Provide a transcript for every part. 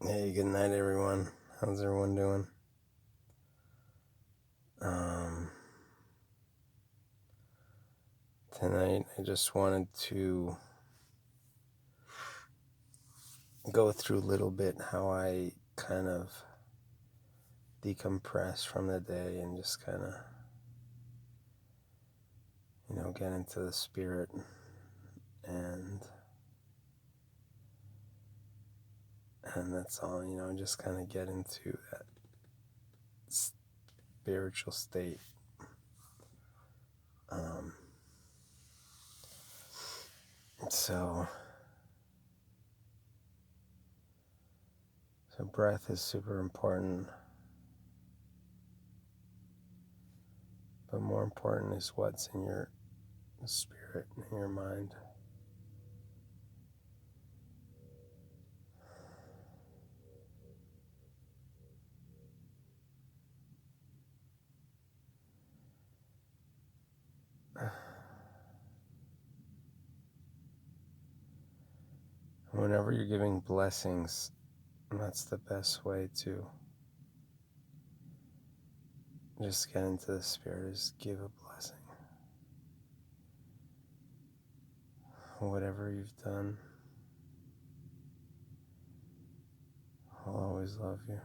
Hey, good night, everyone. How's everyone doing? Um, Tonight, I just wanted to go through a little bit how I kind of decompress from the day and just kind of, get into the spirit and and that's all. Just kind of get into that spiritual state. Um, so, so breath is super important, but more important is what's in your spirit, in your mind. Whenever you're giving blessings, that's the best way to just get into the spirit, is give a blessing. Whatever you've done, I'll always love you.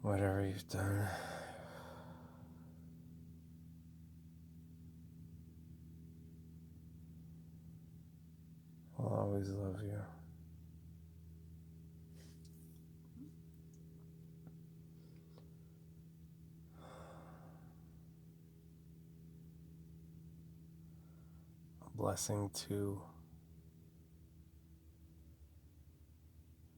Whatever you've done, I'll always love you. A blessing to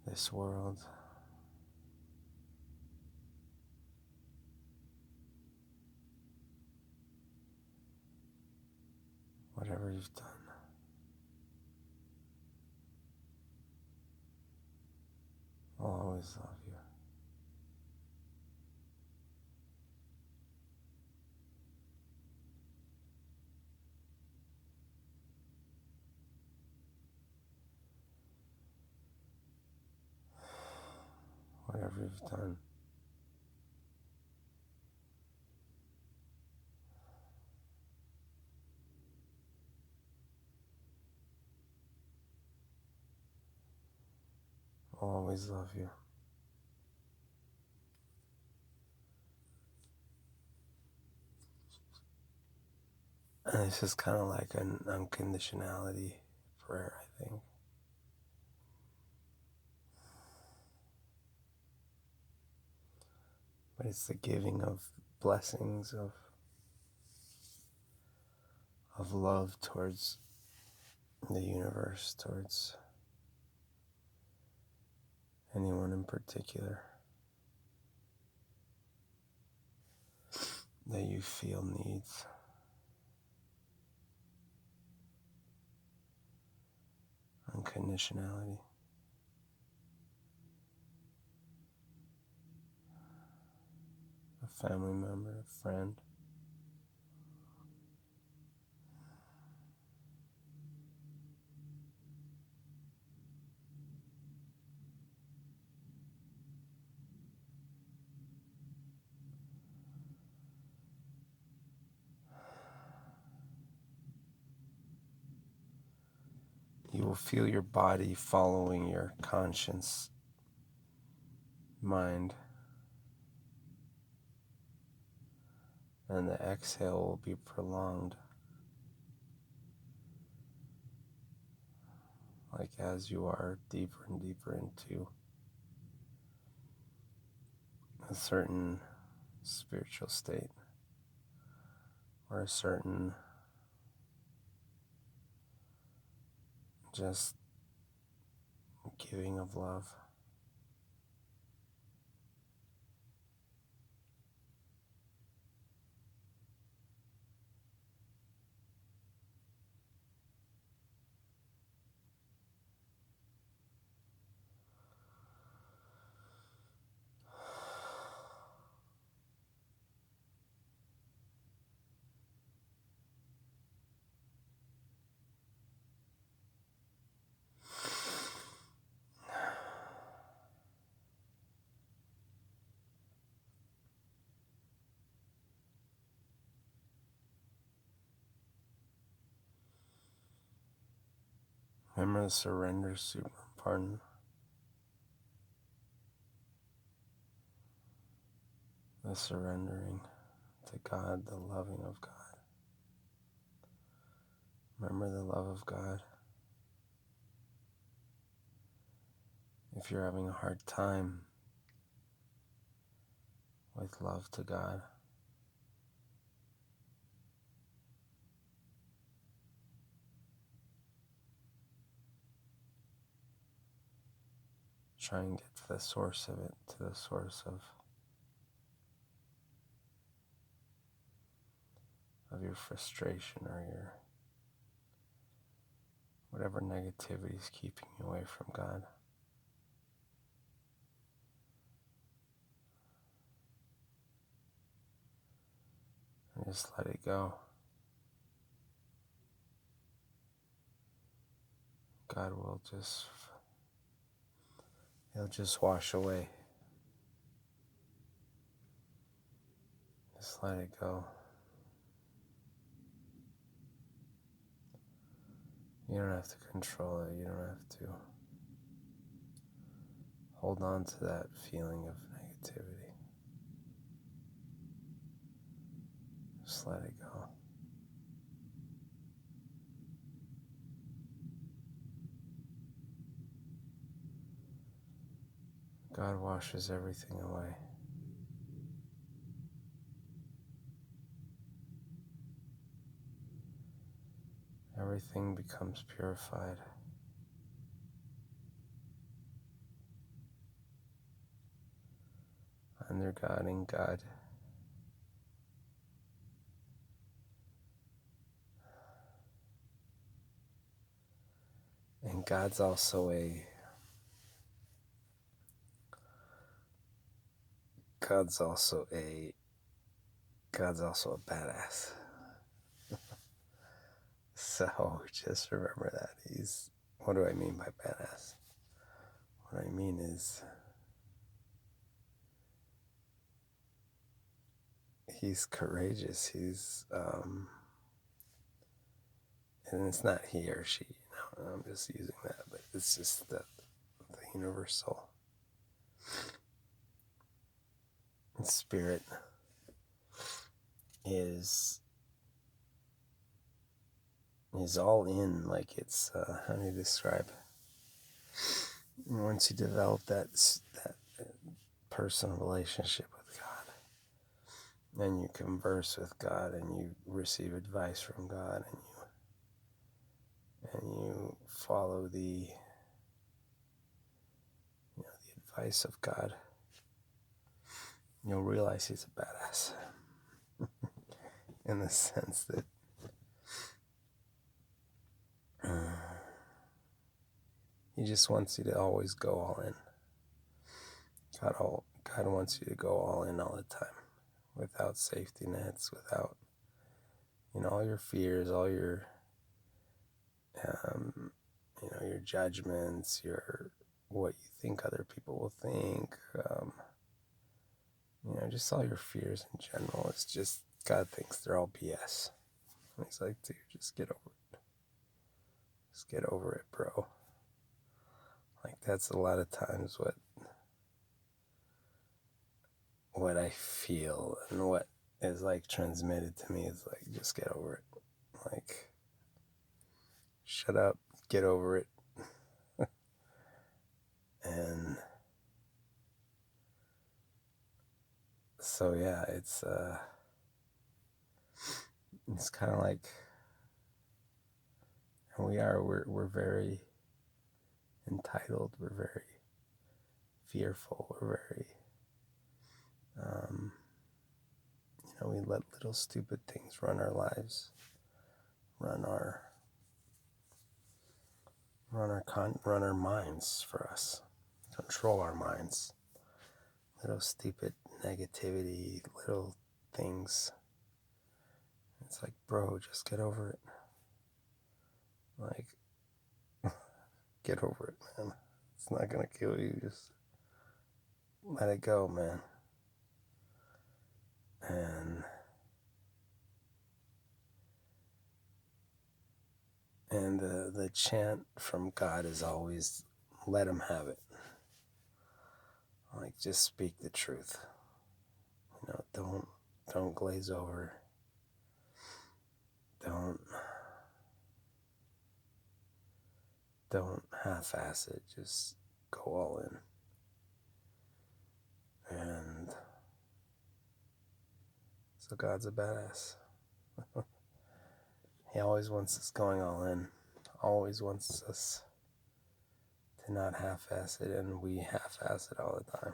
this world. Whatever you've done, I'll always love you. Whatever you've done, I'll always love you. And this is kind of like an unconditionality prayer, I think. But it's the giving of blessings, of love towards the universe, towards anyone in particular that you feel needs. Unconditionality. A family member, a friend. You will feel your body following your conscious mind, and the exhale will be prolonged, like as you are deeper and deeper into a certain spiritual state or a certain just giving of love. Remember, the surrender is super important. The surrendering to God, the loving of God. Remember the love of God. If you're having a hard time with love to God, try and get to the source of it, to the source of your frustration or your whatever negativity is keeping you away from God. And just let it go. God will He'll just wash away. Just let it go. You don't have to control it. You don't have to hold on to that feeling of negativity. Just let it go. God washes everything away. Everything becomes purified. Under God, in God. And God's also a badass. So just remember that. What do I mean by badass? What I mean is he's courageous. And it's not he or she, I'm just using that, but it's just the universal spirit is all in, like it's, how do you describe? Once you develop that personal relationship with God, and you converse with God, and you receive advice from God, and you follow the advice of God, you'll realize he's a badass. In the sense that he just wants you to always go all in. God wants you to go all in all the time, without safety nets, without all your fears, all your your judgments, your what you think other people will think, just all your fears in general. It's just God thinks they're all BS. And he's like, dude, just get over it. Just get over it, bro. Like, that's a lot of times what I feel, and what is like transmitted to me is like, just get over it. Like, shut up, get over it. And so yeah, it's kind of like, and we're very entitled, we're very fearful, we're very we let little stupid things run our lives, run our minds for us, control our minds. Little stupid negativity, little things. It's like, bro, just get over it. Like, get over it, man. It's not gonna kill you. Just let it go, man. And the chant from God is always, let him have it. Like, just speak the truth. Don't glaze over. Don't half-ass it. Just go all in. And so God's a badass. He always wants us going all in. Always wants us to not half-ass it, and we half-ass it all the time.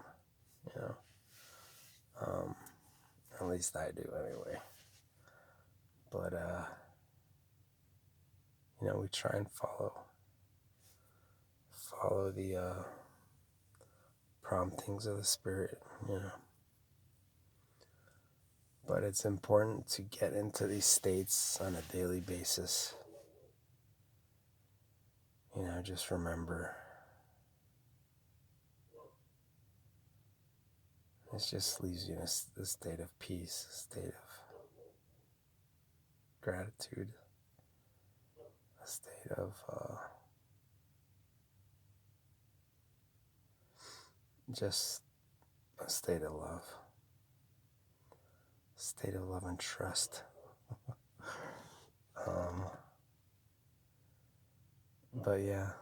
At least I do anyway. But we try and follow the promptings of the Spirit, But it's important to get into these states on a daily basis. Just remember, it just leaves you in a state of peace, a state of gratitude, a state of just a state of love. State of love and trust. But yeah,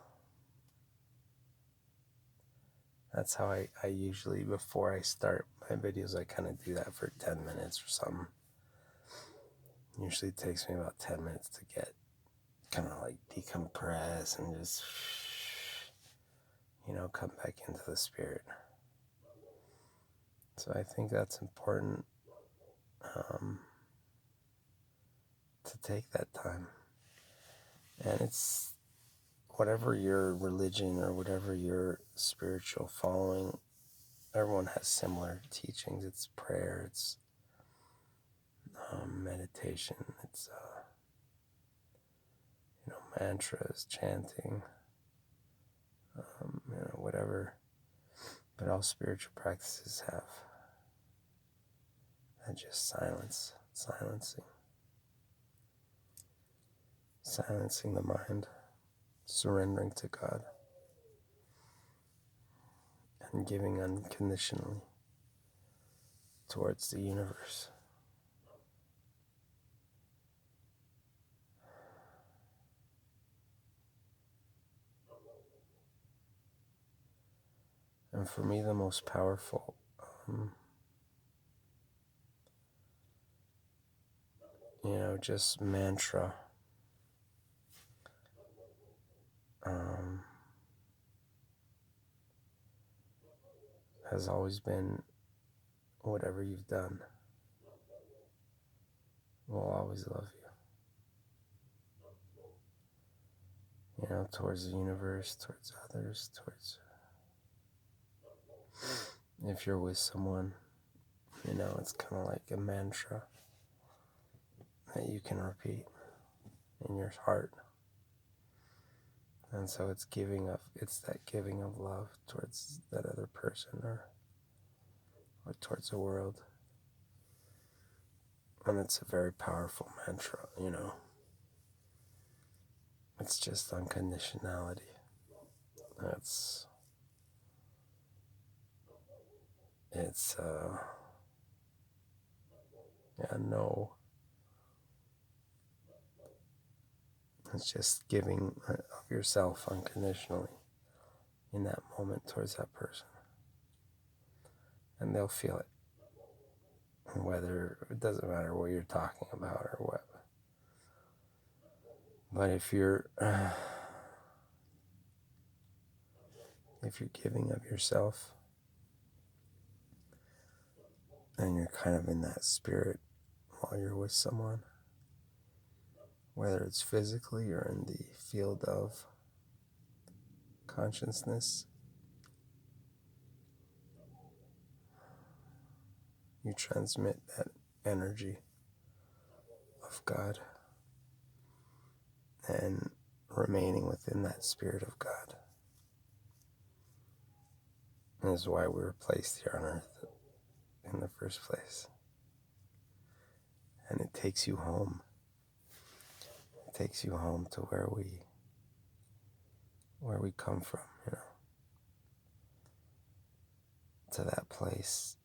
that's how I usually, before I start my videos, I kind of do that for 10 minutes or something. Usually it takes me about 10 minutes to get kind of like decompress and just, come back into the Spirit. So I think that's important, to take that time. And it's whatever your religion or whatever your spiritual following, everyone has similar teachings. It's prayer, it's meditation, it's mantras, chanting, whatever. But all spiritual practices have that, just silencing the mind, surrendering to God, and giving unconditionally towards the universe. And for me, the most powerful just mantra has always been, whatever you've done will always love you. Towards the universe, towards others, towards, if you're with someone, it's kind of like a mantra that you can repeat in your heart. And so it's that giving of love towards that other person or towards the world. And it's a very powerful mantra, It's just unconditionality. No. It's just giving of yourself unconditionally in that moment towards that person. And they'll feel it. Whether, it doesn't matter what you're talking about or what. But if you're giving of yourself, and you're kind of in that spirit while you're with someone, whether it's physically or in the field of consciousness, you transmit that energy of God and remaining within that spirit of God. And is why we were placed here on earth in the first place. And it takes you home. It takes you home to where we come from, to that place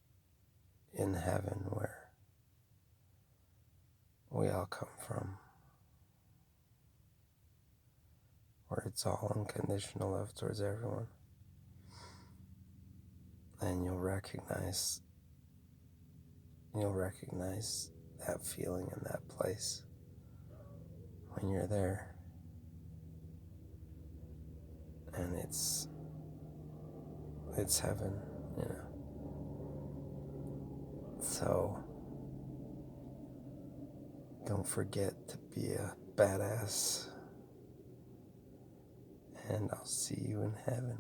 in heaven where we all come from, where it's all unconditional love towards everyone. And you'll recognize that feeling in that place when you're there. And it's heaven, So don't forget to be a badass, and I'll see you in heaven.